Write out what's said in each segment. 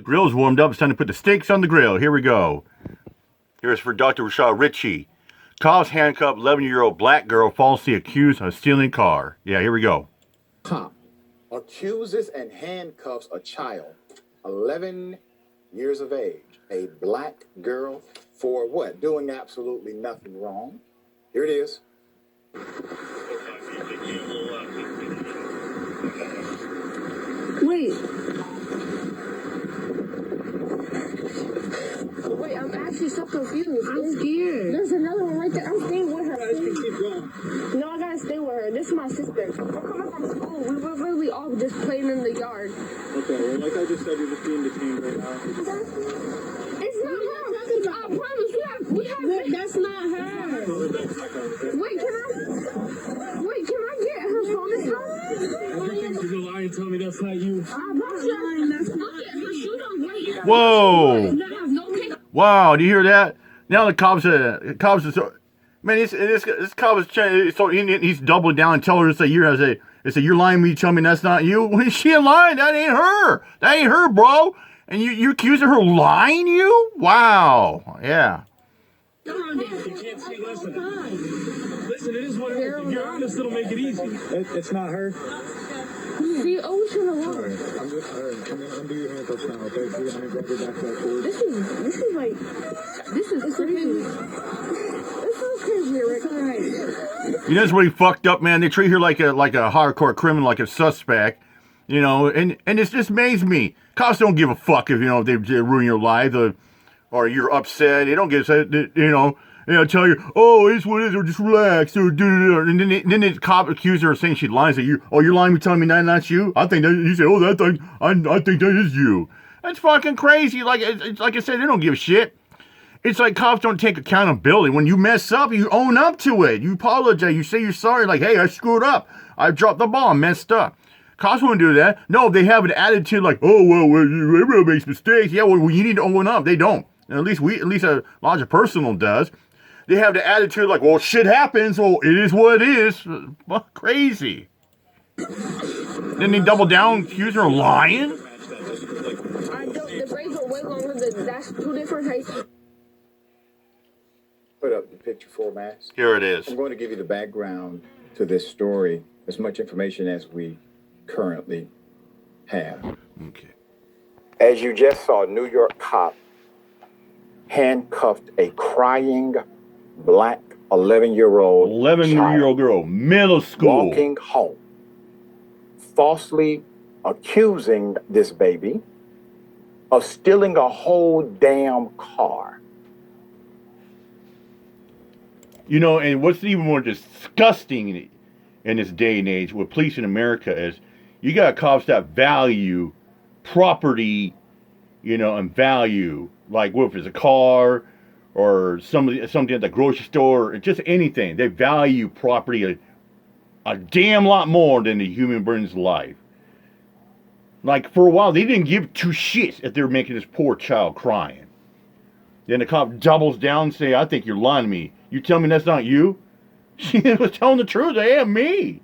The grill's warmed up. It's time to put the steaks on the grill. Here we go. Here's for Dr. Rashad Ritchie. Cops handcuff 11-year-old black girl falsely accused of stealing car. Yeah, here we go. Cop accuses and handcuffs a child, 11 years of age, a black girl, for what? Doing absolutely nothing wrong. Here it is. Wait, I'm actually so confused. I'm scared. There's another one right there. I'm staying with her. Keep going. No, I gotta stay with her. This is my sister. We're coming from school. We were really all just playing in the yard. Okay, well, like I just said, you're just being detained right now. It's not her. I promise. We have. That's not her. Wait, can I get her phone this time? I think she's gonna lie and tell me that's not you. I'm not lying. That's not me. Whoa. Wow, do you hear that? Now the cops are man, this cop is trying, so he's doubling down and telling her, say, you're lying to me, tell me that's not you. When she lying, that ain't her. That ain't her, bro. And you accusing her lying to you? Wow. Yeah. You can't see, listen. Listen, it is what it is. If you're honest, it'll make it easy. It's not her. See, ocean alone. I'm just her. I'm gonna undo your handcuffs now, okay? So you're gonna grab her back to that cord. This is crazy. This is crazy, Rick. You know, that's really fucked up, man. They treat her like a hardcore criminal, like a suspect. You know, and it just amazes me. Cops don't give a fuck if, if they ruin your life or you're upset. They don't give a, tell you, oh, it's what it is, or just relax, or and then the cop accused her of saying she lies. You're lying to me, telling me that's you. I think that you say, I think that is you. That's fucking crazy. Like I said, they don't give a shit. It's like cops don't take accountability. When you mess up, you own up to it. You apologize. You say you're sorry. Like, hey, I screwed up. I dropped the ball. I messed up. Cops won't do that. No, they have an attitude like, oh, well, everyone makes mistakes. Yeah, well, you need to own up. They don't. And at least a larger personal does. They have the attitude like, well, shit happens. Well, it is what it is. Well, crazy. Then they double down, accuse her of lying. The braids are way longer than that's two different heights. Put up the picture formats. Here it is. I'm going to give you the background to this story, as much information as we currently have. Okay. As you just saw, a New York cop handcuffed a crying black 11-year-old 11-year-old girl, middle school. Walking home, falsely accusing this baby of stealing a whole damn car. And what's even more disgusting in this day and age with police in America is you got cops that value property, and value, like what if it's a car or something at the grocery store, or just anything. They value property a damn lot more than the human being's life. Like, for a while, they didn't give two shits if they were making this poor child crying. Then the cop doubles down and say, I think you're lying to me. You tell me that's not you? She was telling the truth. Yeah, me.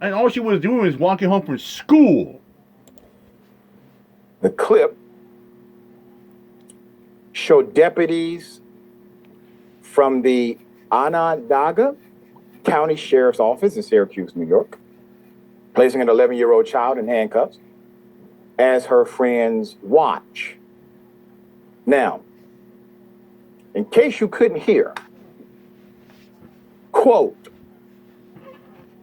And all she was doing was walking home from school. The clip showed deputies from the Onondaga County Sheriff's Office in Syracuse, New York, placing an 11-year-old child in handcuffs as her friends watch. Now, in case you couldn't hear, quote,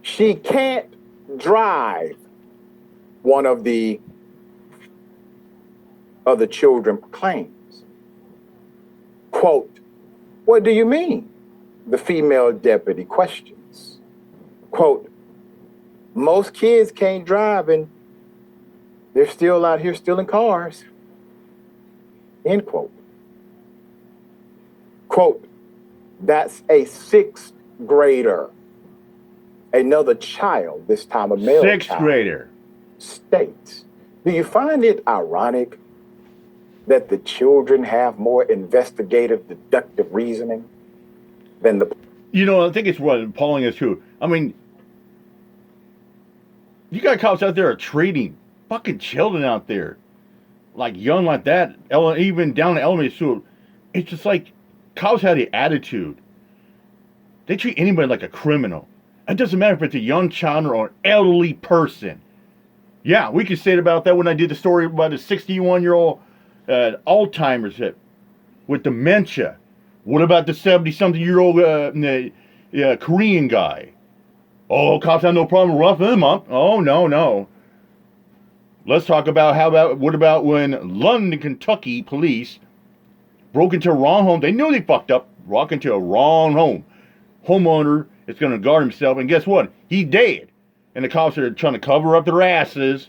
she can't drive, one of the other children proclaims. Quote, what do you mean? The female deputy questions. Quote, most kids can't drive and they're still out here stealing cars. End quote. Quote, that's a 6th grader. Another child, this time a male 6th child, grader, states, do you find it ironic that the children have more investigative, deductive reasoning than the... I think it's what appalling is too. I mean, you got cops out there are treating fucking children out there. like young like that, even down to elementary school, it's just like cops had the attitude. They treat anybody like a criminal. It doesn't matter if it's a young child or an elderly person. Yeah, we could say about that when I did the story about a 61-year-old Alzheimer's hit with dementia. What about the 70-something-year-old Korean guy? Oh, cops have no problem roughing them up. Oh, no. Let's talk about what about when London, Kentucky police broke into a wrong home. They knew they fucked up, walked into a wrong home. Homeowner is going to guard himself, and guess what? He dead. And the cops are trying to cover up their asses.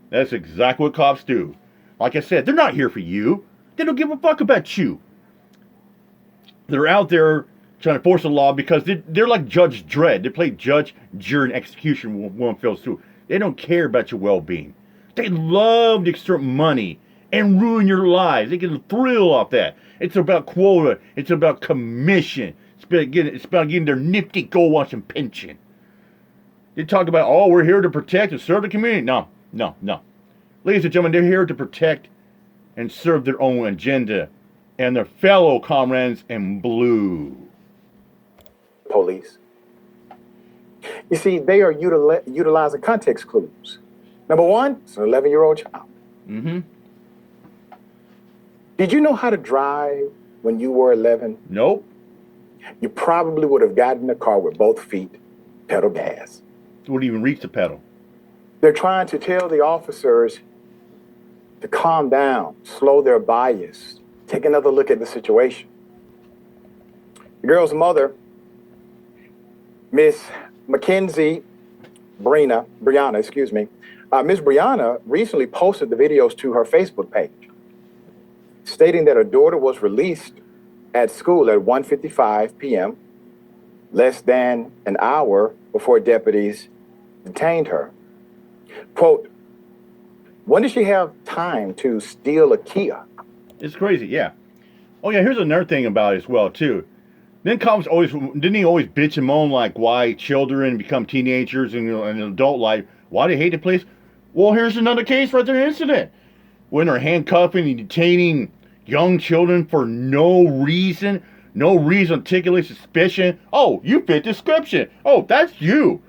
That's exactly what cops do. Like I said, they're not here for you. They don't give a fuck about you. They're out there trying to force the law because they're like Judge Dredd. They play judge, jury, and execution when one feels through. They don't care about your well-being. They love to extort money and ruin your lives. They get a thrill off that. It's about quota. It's about commission. It's about getting their nifty gold-watching pension. They talk about, oh, we're here to protect and serve the community. No. Ladies and gentlemen, they're here to protect and serve their own agenda and their fellow comrades in blue. Police. You see, they are utilizing context clues. Number one, it's an 11-year-old child. Mm-hmm. Did you know how to drive when you were 11? Nope. You probably would have gotten in the car with both feet, pedal gas. Wouldn't even reach the pedal. They're trying to tell the officers to calm down, slow their bias, take another look at the situation. The girl's mother, Miss Mackenzie Brianna, Miss Brianna recently posted the videos to her Facebook page, stating that her daughter was released at school at 1:55 p.m., less than an hour before deputies detained her. Quote, when did she have time to steal a Kia? It's crazy, yeah. Oh yeah, here's another thing about it as well too. Then cops didn't he always bitch and moan like why children become teenagers in adult life, why they hate the police? Well, here's another case right there, incident. When they're handcuffing and detaining young children for no reason articulate suspicion. Oh, you fit description. Oh, that's you.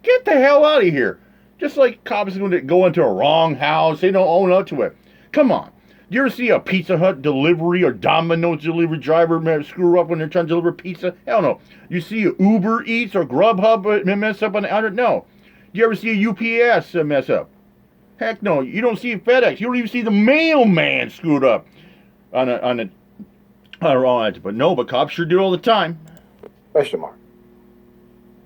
Get the hell out of here. Just like cops are going to go into a wrong house, they don't own up to it. Come on. Do you ever see a Pizza Hut delivery or Domino's delivery driver screw up when they're trying to deliver pizza? Hell no. You see a Uber Eats or Grubhub mess up on the outer? No. Do you ever see a UPS mess up? Heck no. You don't see a FedEx. You don't even see the mailman screwed up on a wrong edge. But cops sure do all the time. Question mark.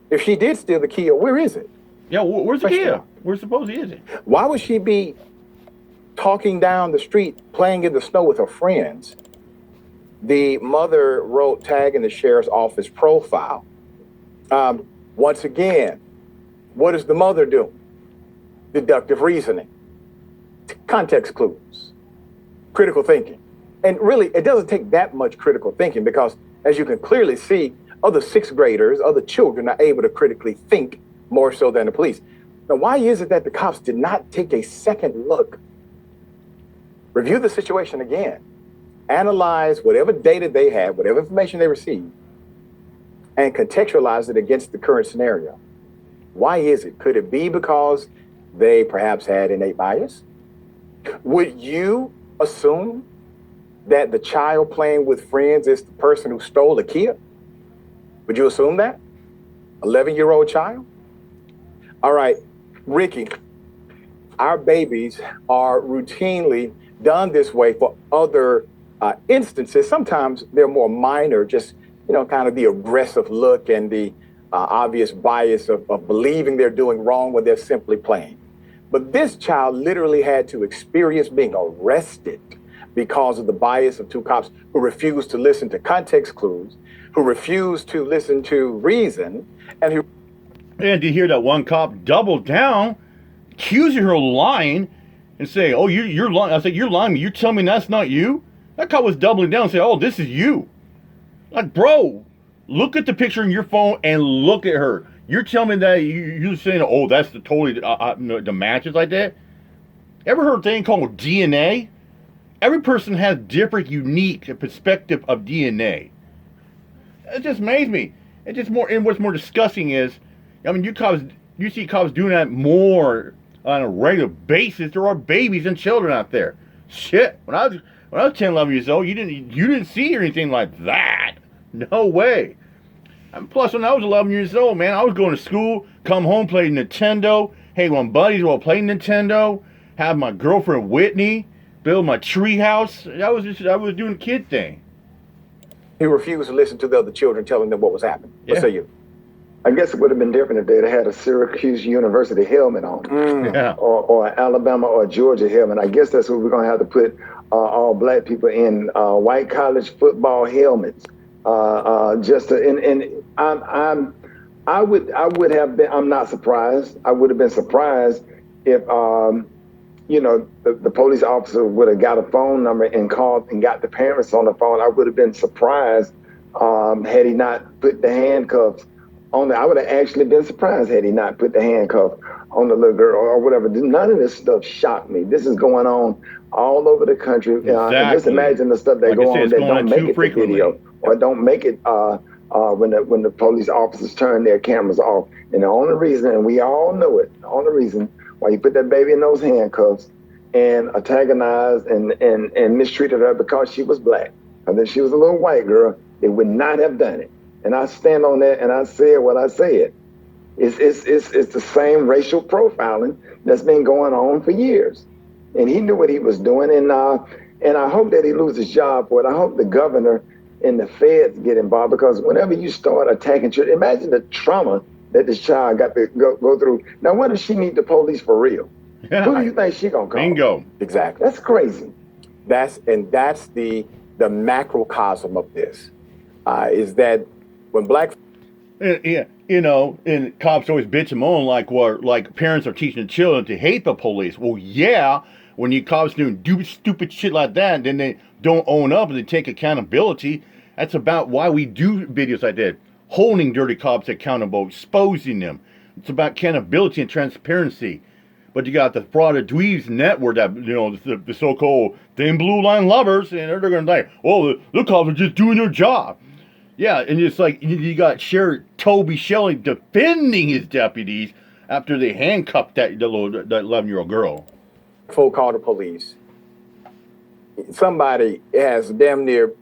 If she did steal the Kia, where is it? Yeah, where's the Kia? Where supposedly is it? Why would she be talking down the street, playing in the snow with her friends? The mother wrote, tagging the sheriff's office profile. Once again, what is the mother doing? Deductive reasoning, context clues, critical thinking. And really, it doesn't take that much critical thinking because, as you can clearly see, other sixth graders, other children are able to critically think more so than the police. Now, why is it that the cops did not take a second look, review the situation again, analyze whatever data they had, whatever information they received, and contextualize it against the current scenario? Why is it? Could it be because they perhaps had innate bias? Would you assume that the child playing with friends is the person who stole the Kia? Would you assume that? 11-year-old child? All right, Ricky, our babies are routinely done this way for other instances. Sometimes they're more minor, just, kind of the aggressive look and the obvious bias of believing they're doing wrong when they're simply playing. But this child literally had to experience being arrested because of the bias of two cops who refused to listen to context clues, who refused to listen to reason, and who... And to hear that one cop double down, accusing her of lying, and say, oh, you're lying. I said, you're lying. You're telling me that's not you? That cop was doubling down and say, oh, this is you. Like, bro, look at the picture in your phone and look at her. You're telling me that you're saying, oh, that's the matches like that? Ever heard a thing called DNA? every person has different, unique perspective of DNA. It just amazed me. It just more, and what's more disgusting is, I mean, you see cops doing that more on a regular basis. There are babies and children out there. Shit, when I was 10, 11 years old, you didn't see anything like that. No way. And plus, when I was 11 years old, man, I was going to school, come home, play Nintendo, hang with buddies while playing Nintendo, have my girlfriend Whitney, build my tree house. I was doing kid thing. He refused to listen to the other children telling them what was happening. What say you? I guess it would have been different if they'd had a Syracuse University helmet on, Yeah. or Alabama or Georgia helmet. I guess that's what we're gonna have to put all black people in white college football helmets. Just to, and I would have been. I'm not surprised. I would have been surprised if you know, the police officer would have got a phone number and called and got the parents on the phone. I would have been surprised had he not put the handcuffs on the, I would have actually been surprised had he not put the handcuff on the little girl or whatever. None of this stuff shocked me. This is going on all over the country. Exactly. And just imagine the stuff that Like go I said, on it's that going don't on make too it frequently. the video or don't make it when the police officers turn their cameras off. And the only reason, and we all know it, the only reason why you put that baby in those handcuffs and antagonized and mistreated her because she was black. And then she was a little white girl, they would not have done it. And I stand on that and I said what I said. It's the same racial profiling that's been going on for years. And he knew what he was doing. And I hope that he loses his job for it. I hope the governor and the feds get involved, because whenever you start attacking children, imagine the trauma that this child got to go through. Now, what if she need the police for real? Yeah. Who do you think she gonna call? Bingo. Exactly. That's crazy. That's the macrocosm of this. Is that when black Yeah, you know, and cops always bitch and moan like parents are teaching children to hate the police. Well, yeah, when you cops doing stupid shit like that, then they don't own up and they take accountability. That's about why we do videos like that, holding dirty cops accountable, exposing them. It's about accountability and transparency. But you got the fraud of dweebs network that, you know, the so-called thin blue line lovers, and they're going to say, oh, the cops are just doing their job. Yeah, and it's like you got Sheriff Toby Shelley defending his deputies after they handcuffed that 11-year-old girl. folk call the police, somebody has damn near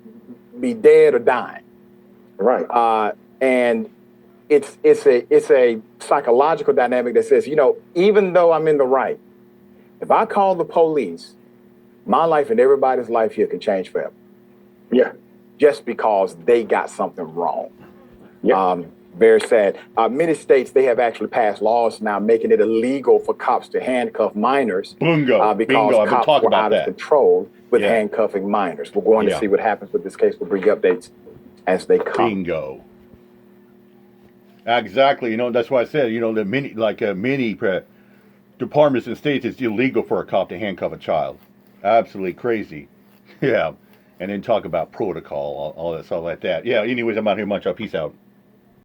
be dead or dying. Right. And it's a psychological dynamic that says, you know, even though I'm in the right, if I call the police, my life and everybody's life here can change forever. Yeah. Just because they got something wrong. Yeah. Very sad. Many states, they have actually passed laws now making it illegal for cops to handcuff minors. Bingo. Because Bingo. I've been cops talking were about out that. of control with handcuffing minors. We're going to see what happens with this case. We'll bring you updates as they come. Bingo. Exactly. You know, that's why I said, you know, the many departments and states, it's illegal for a cop to handcuff a child. Absolutely crazy. Yeah. And then talk about protocol, all that stuff like that. Yeah. Anyways, I'm out here. Much up. Peace out.